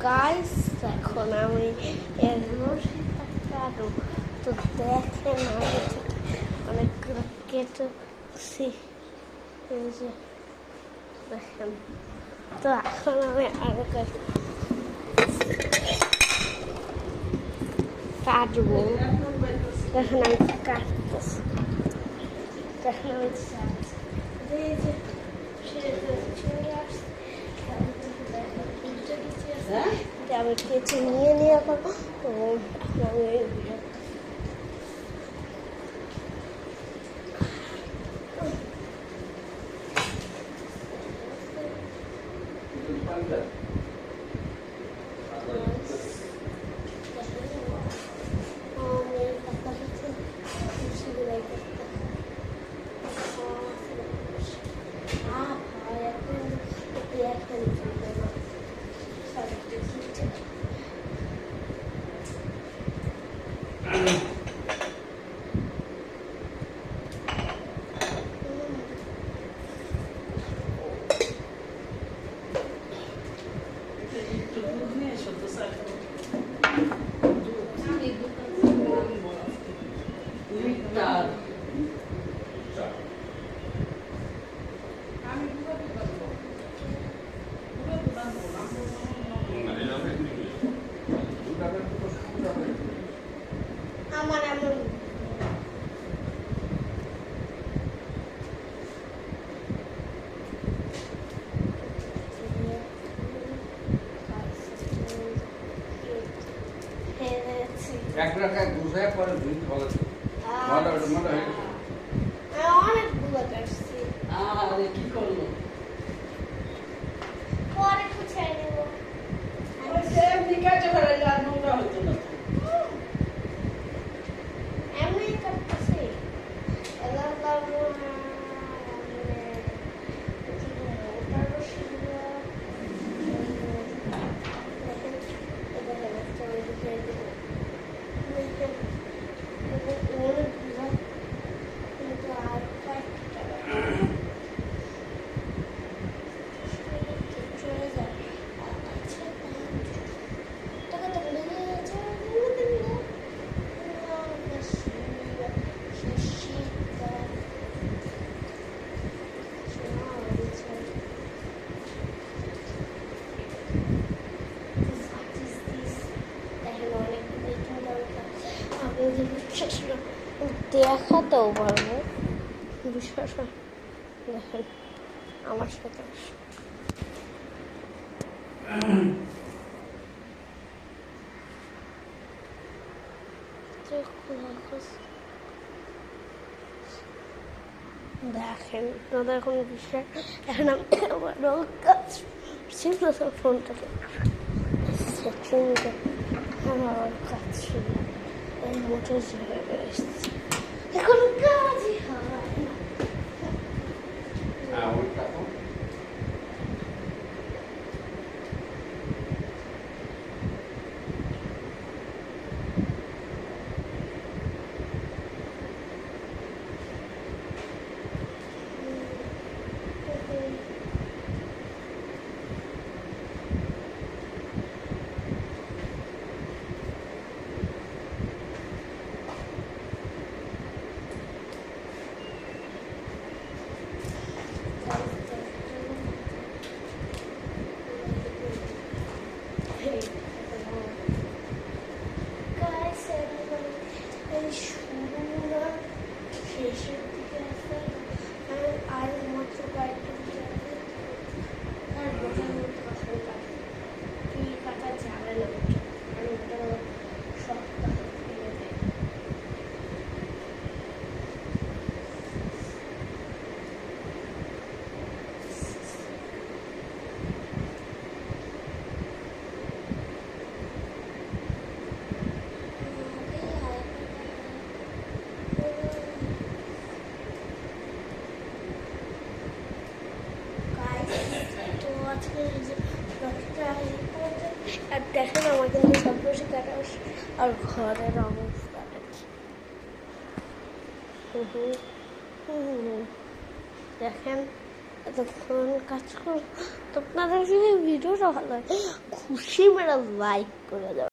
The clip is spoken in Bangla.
গাইস এখন আমি এর কাটু তো দেখেন আমি অনেকগুলো কেটেছি এই যে দেখেন। তো এখন আমি আরো কাটবো, দেখেন আমি কাটতেছি, দেখেন আমি এই যে চলে আসছে আমি কেটে নিয়ে এখন আমি আমার এমন এক রাখায় গুছায় পরে ধুইতে ভালো মনে হয়ে গেছে। অনেকগুলো কাটছি, আরে কি করলো পরে গুছাই নেবো। এমনি কাটে ফেলাইলে আর নোংরা হতো না। এমনি কাটতেছি দেখাতেও পারবো, বিশ্বাস দেখেন আমার সাথে দেখেন আপনাদের এখন বিষয় এখন আমি আবারও কাজ ছিল ফোনটাকে সেটিংটা আমার কাজ ছিল এই মোটর জায়গায় এসেছি এখন কাজই হয় না। হ্যাঁ ওই কাকু শেষের দিকে আছে আর মাত্র কয়েকটা দিকে আছে আর বোঝার মধ্যে কথা কি কাটা যাবে না আর ওটা শক্ত ফেলে দেয়। আর দেখেন আমার কিন্তু সব বসে কাটা আর ঘরের অবস্থা দেখেন এতক্ষণ কাজ করো, তো আপনাদের যদি ভিডিওটা ভালো হয় খুশি মেরা লাইক করে দাও।